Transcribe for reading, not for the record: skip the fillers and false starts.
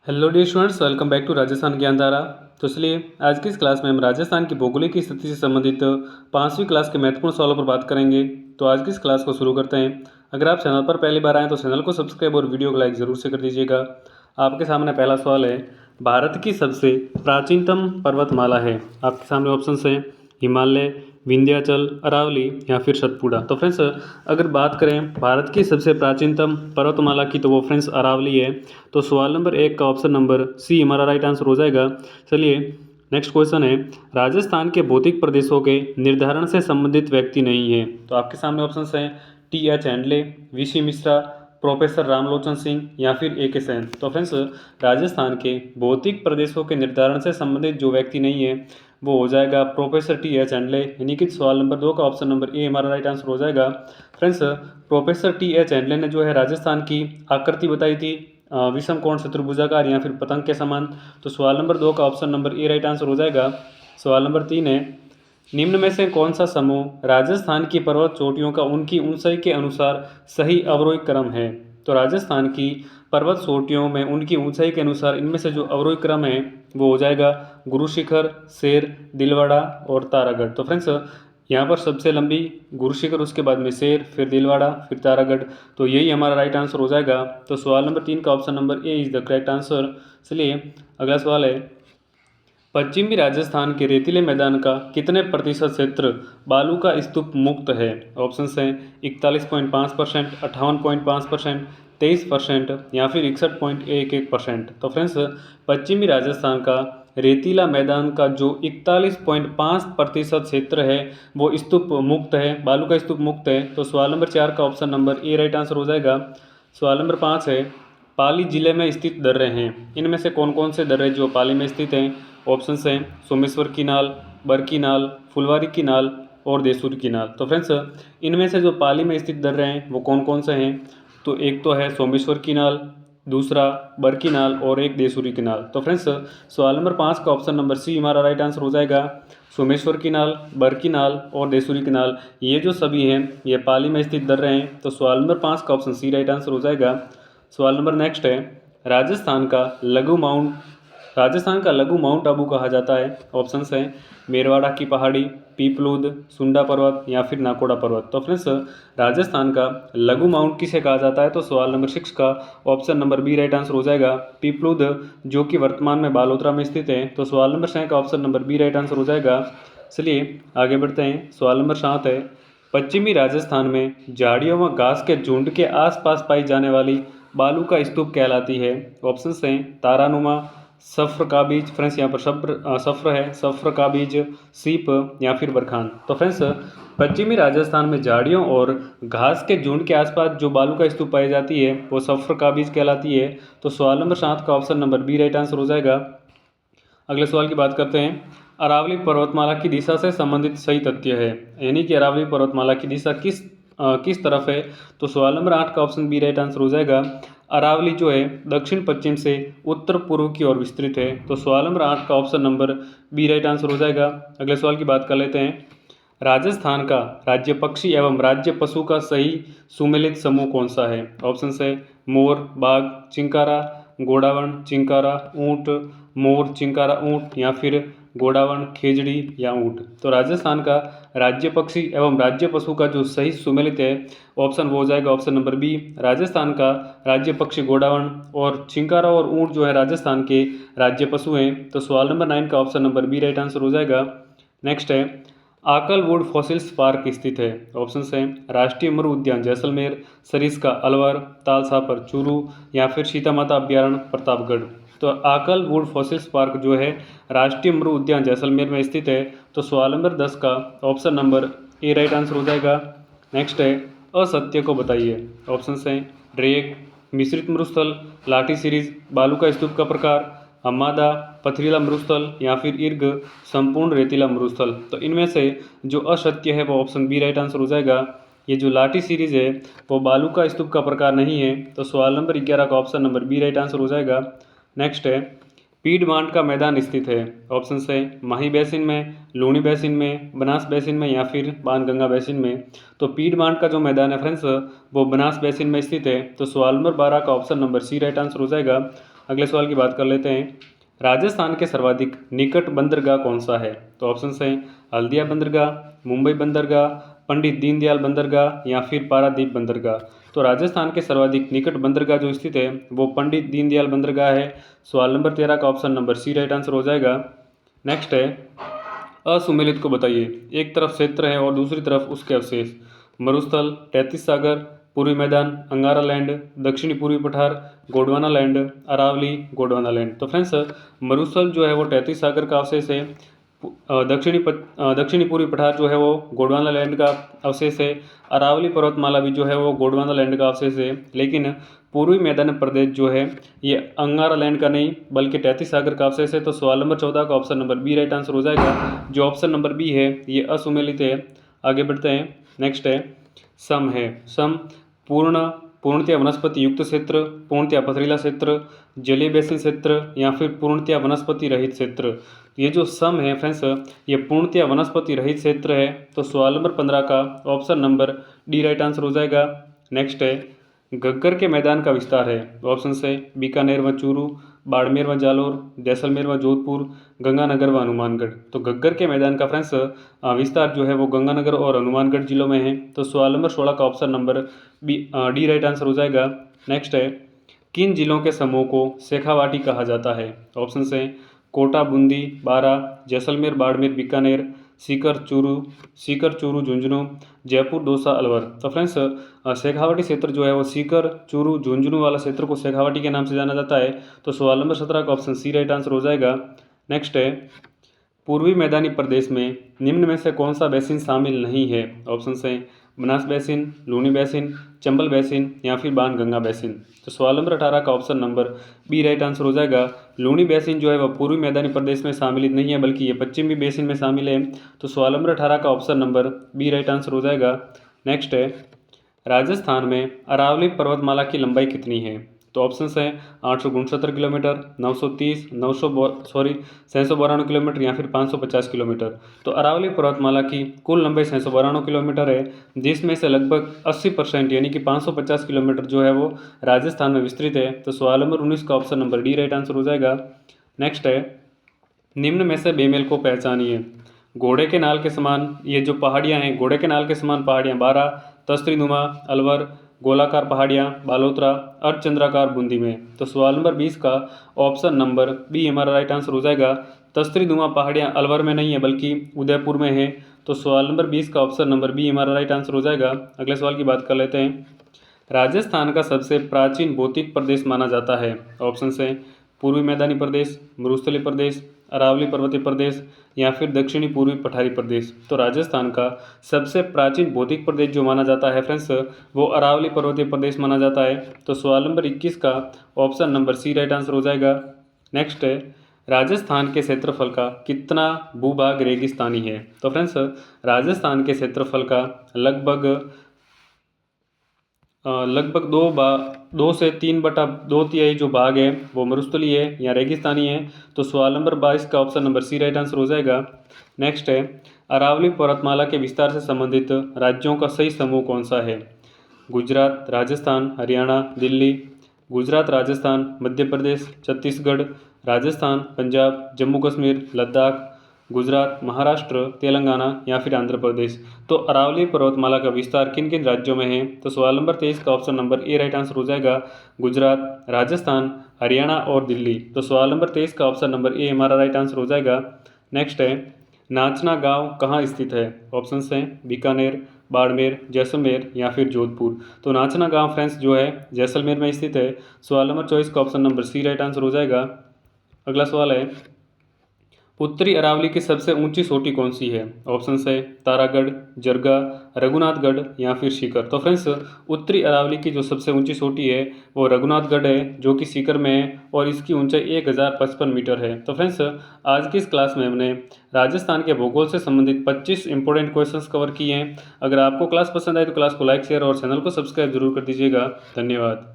Hello dear students, welcome back to Rajasthan Gyan Dhara. तो चलिए आज की इस क्लास में हम राजस्थान की भौगोलिक स्थिति से संबंधित 5वीं क्लास के महत्वपूर्ण सवालों पर बात करेंगे। तो आज की इस क्लास को शुरू करते हैं। अगर आप चैनल पर पहली बार आएँ तो चैनल को सब्सक्राइब और वीडियो को लाइक ज़रूर से कर दीजिएगा। आपके सामने पहला सवाल है, भारत की सबसे प्राचीनतम पर्वतमाला है। आपके सामने ऑप्शन हैं हिमालय, विंध्याचल, अरावली या फिर सतपुड़ा। तो फ्रेंड्स अगर बात करें भारत की सबसे प्राचीनतम पर्वतमाला की तो वो फ्रेंड्स अरावली है। तो सवाल नंबर 1 का ऑप्शन नंबर सी हमारा राइट आंसर हो जाएगा। चलिए नेक्स्ट क्वेश्चन है, राजस्थान के भौतिक प्रदेशों के निर्धारण से संबंधित व्यक्ति नहीं है। तो आपके सामने ऑप्शन हैं TH. Handle, VC. Mishra, professor Ramlochan Singh या फिर ए.के. सेन। तो फ्रेंड्स राजस्थान के भौतिक प्रदेशों के निर्धारण से संबंधित जो व्यक्ति नहीं है वो हो जाएगा प्रोफेसर टी.एच. हैंडले, यानी कि सवाल नंबर 2 का ऑप्शन नंबर ए हमारा राइट आंसर हो जाएगा। Friends professor TH. हैंडले ने जो है राजस्थान की आकृति बताई थी विषम कोण चतुर्भुजाकार या फिर पतंग के समान। तो सवाल नंबर 2 का option number A right answer हो जाएगा। सवाल नंबर 3 है, निम्न में से कौन सा समूह राजस्थान की पर्वत चोटियों का उनकी ऊंचाई के अनुसार सही अवरोही क्रम है। तो राजस्थान की पर्वत चोटियों में उनकी ऊंचाई के अनुसार इनमें से जो अवरोही क्रम है वो हो जाएगा गुरु शिखर, शेर, दिलवाड़ा और तारागढ़। तो फ्रेंड्स यहाँ पर सबसे लंबी गुरु शिखर, उसके बाद में शेर, फिर दिलवाड़ा, फिर तारागढ़। तो यही हमारा राइट आंसर हो जाएगा। तो सवाल नंबर 3 का option number A is the correct answer. चलिए अगला सवाल है, पश्चिमी राजस्थान के रेतीले मैदान का कितने प्रतिशत क्षेत्र बालू का स्तूप मुक्त है। ऑप्शन हैं 41.5%, 58.5%, 23% या फिर 61.11%। तो फ्रेंड्स पश्चिमी राजस्थान का रेतीला मैदान का जो 41.5% क्षेत्र है वो स्तूप मुक्त है, बालू का स्तूप मुक्त है। तो सवाल नंबर 4 का option number A right answer हो जाएगा। सवाल नंबर 5 है, पाली जिले में स्थित दर्रे हैं, इनमें से कौन कौन से दर्रे जो पाली में स्थित हैं। ऑप्शन हैं सोमेश्वर की नाल, बरकी नाल, फुलवारी की नाल और देसूर की नाल। तो फ्रेंड्स इनमें से जो पाली में स्थित दर्रे हैं वो कौन कौन से हैं। तो एक तो है सोमेश्वर की नाल, दूसरा बरकी नाल और एक देसूरी की नाल। तो फ्रेंड्स सवाल नंबर 5 का ऑप्शन नंबर सी हमारा राइट आंसर हो जाएगा। सोमेश्वर की नाल, बरकी नाल और देसूरी की नाल ये जो सभी हैं ये पाली में स्थित दर्रे हैं। तो सवाल नंबर 5 का ऑप्शन सी राइट आंसर हो जाएगा। सवाल नंबर नेक्स्ट है, राजस्थान का लघु माउंट आबू कहा जाता है। ऑप्शंस हैं मेरवाड़ा की पहाड़ी, पीपलूद, सुंडा पर्वत या फिर नाकोड़ा पर्वत। तो फ्रेंड्स राजस्थान का लघु माउंट किसे कहा जाता है। तो सवाल नंबर 6 का option number B right answer हो जाएगा। पीपलूद जो कि वर्तमान में बालोतरा में स्थित है। तो सवाल नंबर 6 का option number B right answer हो जाएगा। चलिए आगे बढ़ते हैं। सवाल नंबर 7 है, पश्चिमी राजस्थान में झाड़ियों व घास के झुंड के आसपास पाई जाने वाली बालू का स्तूप कहलाती है। ऑप्शंस हैं तारानुमा, सफ्र का बीज, फ्रेंड्स यहाँ पर सफ्र है, सफ्र का बीज, सीप या फिर बरखान। तो फ्रेंड्स पश्चिमी राजस्थान में झाड़ियों और घास के झुंड के आसपास जो बालू का स्तूप पाई जाती है वो सफ्र का बीज कहलाती है। तो सवाल नंबर 7 का option number B right answer हो जाएगा। अगले सवाल की बात करते हैं, अरावली पर्वतमाला की दिशा से संबंधित सही तथ्य है, यानी कि अरावली पर्वतमाला की दिशा किस तरफ है। तो सवाल नंबर 8 का ऑप्शन बी राइट आंसर हो जाएगा। अरावली जो है दक्षिण पश्चिम से उत्तर पूर्व की ओर विस्तृत है। तो सवाल नंबर 8 का option number B right answer हो जाएगा। अगले सवाल की बात कर लेते हैं, राजस्थान का राज्य पक्षी एवं राज्य पशु का सही सुमेलित समूह कौन सा है। ऑप्शन है मोर, बाघ, चिंकारा, घोड़ावर्ण, चिंकारा, ऊँट, मोर, चिंकारा, ऊँट या फिर घोड़ावर्ण, खेजड़ी या ऊँट। तो राजस्थान का राज्य पक्षी एवं राज्य पशु का जो सही सुमेलित है ऑप्शन वो हो जाएगा ऑप्शन नंबर बी। राजस्थान का राज्य पक्षी घोड़ावर्ण और चिंकारा और ऊँट जो है राजस्थान के राज्य पशु हैं। तो सवाल नंबर 9 का option number B right answer हो जाएगा। नेक्स्ट है, आकलवुड फॉसिल्स पार्क स्थित है। ऑप्शंस हैं राष्ट्रीय मरु उद्यान जैसलमेर, सरिस्का अलवर, तालसापर चूरू या फिर सीता माता अभ्यारण्य प्रतापगढ़। तो आकलवुड फॉसिल्स पार्क जो है राष्ट्रीय मरु उद्यान जैसलमेर में स्थित है। तो सवाल नंबर 10 का option number A right answer हो जाएगा। नेक्स्ट है, असत्य को बताइए। ऑप्शंस हैं रेक, मिश्रित मरुस्थल, लाठी सीरीज, बालू का स्तूप का प्रकार, हम्मादा, पथरीला मरुस्थल या फिर इर्ग, संपूर्ण रेतीला मरुस्थल। तो इनमें से जो असत्य है वो ऑप्शन बी राइट आंसर हो जाएगा। ये जो लाठी सीरीज है वो बालू का स्तूप का प्रकार नहीं है। तो सवाल नंबर 11 का option number B right answer हो जाएगा। नेक्स्ट है, पीडमांट का मैदान स्थित है। ऑप्शन है माही बेसिन में, लूणी बेसिन में, बनास बेसिन में या फिर बाणगंगा बेसिन में। तो पीडमांट का जो मैदान है फ्रेंड्स वो बनास बेसिन में स्थित है। तो सवाल नंबर 12 का option number C right answer हो जाएगा। अगले सवाल की बात कर लेते हैं। राजस्थान के सर्वाधिक निकट बंदरगाह कौन सा है? तो ऑप्शन हैं हल्दिया बंदरगाह, मुंबई बंदरगाह, पंडित दीनदयाल बंदरगाह या फिर पारादीप बंदरगाह। तो राजस्थान के सर्वाधिक निकट बंदरगाह जो स्थित है वो पंडित दीनदयाल बंदरगाह है। सवाल नंबर 13 का option number C right answer हो जाएगा। नेक्स्ट है असुमेलित को बताइए। एक तरफ क्षेत्र है और दूसरी तरफ उसके अवशेष। मरुस्थल, तैतीस सागर, पूर्वी मैदान, अंगारा लैंड, दक्षिणी पूर्वी पठार, गोंडवाना लैंड, अरावली, गोंडवाना लैंड। तो फ्रेंड्स मरुस्थल जो है वो तैतीस सागर का अवशेष है। दक्षिणी पूर्वी पठार जो है वो गोंडवाना लैंड का अवशेष है। अरावली पर्वतमाला भी जो है वो गोंडवाना लैंड का अवशेष है। लेकिन पूर्वी मैदानी प्रदेश जो है ये अंगारा लैंड का नहीं बल्कि तैतीस सागर का अवशेष है। तो सवाल नंबर 14 का option number B right answer हो जाएगा। जो ऑप्शन नंबर बी है ये असुमेलित है। आगे बढ़ते हैं। नेक्स्ट है सम है। सम पूर्णतया वनस्पति युक्त क्षेत्र, पूर्णतया पथरीला क्षेत्र, जलीय बेसिन क्षेत्र या फिर पूर्णतया वनस्पति रहित क्षेत्र। ये जो सम है फ्रेंड्स ये पूर्णतया वनस्पति रहित क्षेत्र है। तो सवाल नंबर 15 का option number D right answer हो जाएगा। नेक्स्ट है घग्गर के मैदान का विस्तार है। ऑप्शन है बीकानेर व चूरू, बाड़मेर व जालोर, जैसलमेर व जोधपुर, गंगानगर व हनुमानगढ़। तो घग्गर के मैदान का फ्रेंड्स विस्तार जो है वो गंगानगर और हनुमानगढ़ जिलों में है। तो सवाल नंबर 16 का option number D right answer हो जाएगा। नेक्स्ट है किन जिलों के समूह को शेखावाटी कहा जाता है? ऑप्शन है कोटा, बूंदी, बारां, जैसलमेर, बाड़मेर, बीकानेर, सीकर, चूरू, झुंझुनू, जयपुर, दौसा, अलवर। तो फ्रेंड्स शेखावाटी क्षेत्र जो है वो सीकर, चूरू, झुंझुनू वाला क्षेत्र को शेखावाटी के नाम से जाना जाता है। तो सवाल नंबर 17 का ऑप्शन सी राइट आंसर हो जाएगा। नेक्स्ट है पूर्वी मैदानी प्रदेश में निम्न में से कौन सा बेसिन शामिल नहीं है? ऑप्शन है Banas basin, Luni basin, Chambal basin या फिर बाणगंगा बेसिन। तो सवाल नंबर 18 का option number B right answer हो जाएगा। लूनी बेसिन जो है वह पूर्वी मैदानी प्रदेश में शामिल नहीं है बल्कि ये पश्चिमी बेसिन में शामिल है। तो सवाल नंबर 18 का option number B right answer हो जाएगा। नेक्स्ट है राजस्थान में अरावली पर्वतमाला की लंबाई कितनी है? तो ऑप्शन है 869 किलोमीटर, 930, 692 किलोमीटर या फिर 550 किलोमीटर। तो अरावली पर्वतमाला की कुल लंबाई 692 किलोमीटर है, जिसमें से लगभग 80% यानी कि 550 किलोमीटर जो है वो राजस्थान में विस्तृत है। तो सवाल नंबर 19 का option number D right answer हो जाएगा। नेक्स्ट है निम्न में से बेमेल को पहचानिए। घोड़े के नाल के समान ये जो पहाड़ियाँ हैं, घोड़े के नाल के समान पहाड़ियाँ बारा, तस्त्रीनुमा अलवर, गोलाकार पहाड़ियाँ बालोतरा, अर्धचंद्राकार बूंदी में। तो सवाल नंबर 20 का ऑप्शन नंबर बी हमारा राइट आंसर हो जाएगा। तस्त्रीनुमा पहाड़ियाँ अलवर में नहीं है बल्कि उदयपुर में है। तो सवाल नंबर 20 का ऑप्शन नंबर बी हमारा राइट आंसर हो जाएगा। अगले सवाल की बात कर लेते हैं। राजस्थान का सबसे प्राचीन भौतिक प्रदेश माना जाता है। ऑप्शन है पूर्वी मैदानी प्रदेश, मरुस्थलीय प्रदेश, अरावली पर्वतीय प्रदेश या फिर दक्षिणी पूर्वी पठारी प्रदेश। तो राजस्थान का सबसे प्राचीन भौतिक प्रदेश जो माना जाता है फ्रेंड्स वो अरावली पर्वतीय प्रदेश माना जाता है। तो सवाल नंबर 21 का option number C right answer हो जाएगा। नेक्स्ट है राजस्थान के क्षेत्रफल का कितना भूभाग रेगिस्तानी है? तो फ्रेंड्स राजस्थान के क्षेत्रफल का लगभग 2 से 3/2 जो भाग है वो मरुस्थलीय है या रेगिस्तानी है। तो सवाल नंबर 22 का option number C right answer हो जाएगा। नेक्स्ट है अरावली पर्वतमाला के विस्तार से संबंधित राज्यों का सही समूह कौन सा है? गुजरात, राजस्थान, हरियाणा, दिल्ली। गुजरात, राजस्थान, मध्य प्रदेश, छत्तीसगढ़, राजस्थान, पंजाब, जम्मू कश्मीर, लद्दाख, गुजरात, महाराष्ट्र, तेलंगाना या फिर आंध्र प्रदेश। तो अरावली पर्वतमाला का विस्तार किन किन राज्यों में है? तो सवाल नंबर 23 का option number A right answer हो जाएगा। गुजरात, राजस्थान, हरियाणा और दिल्ली। तो सवाल नंबर 23 का ऑप्शन नंबर ए हमारा राइट आंसर हो जाएगा। नेक्स्ट है नाचना गांव कहाँ स्थित है? ऑप्शन हैं बीकानेर, बाड़मेर, जैसलमेर या फिर जोधपुर। तो नाचना गांव फ्रेंड्स जो है जैसलमेर में स्थित है। सवाल नंबर 24 का option number C right answer हो जाएगा। अगला सवाल है उत्तरी अरावली की सबसे ऊंची चोटी कौन सी है? ऑप्शन है तारागढ़, जरगा, रघुनाथगढ़ या फिर सीकर। तो फ्रेंड्स उत्तरी अरावली की जो सबसे ऊंची चोटी है वो रघुनाथगढ़ है जो कि सीकर में है और इसकी ऊंचाई 1055 मीटर है। तो फ्रेंड्स आज की इस क्लास में हमने राजस्थान के भूगोल से संबंधित 25 इंपॉर्टेंट क्वेश्चंस कवर किए हैं। अगर आपको क्लास पसंद आए तो क्लास को लाइक, शेयर और चैनल को सब्सक्राइब जरूर कर दीजिएगा। धन्यवाद।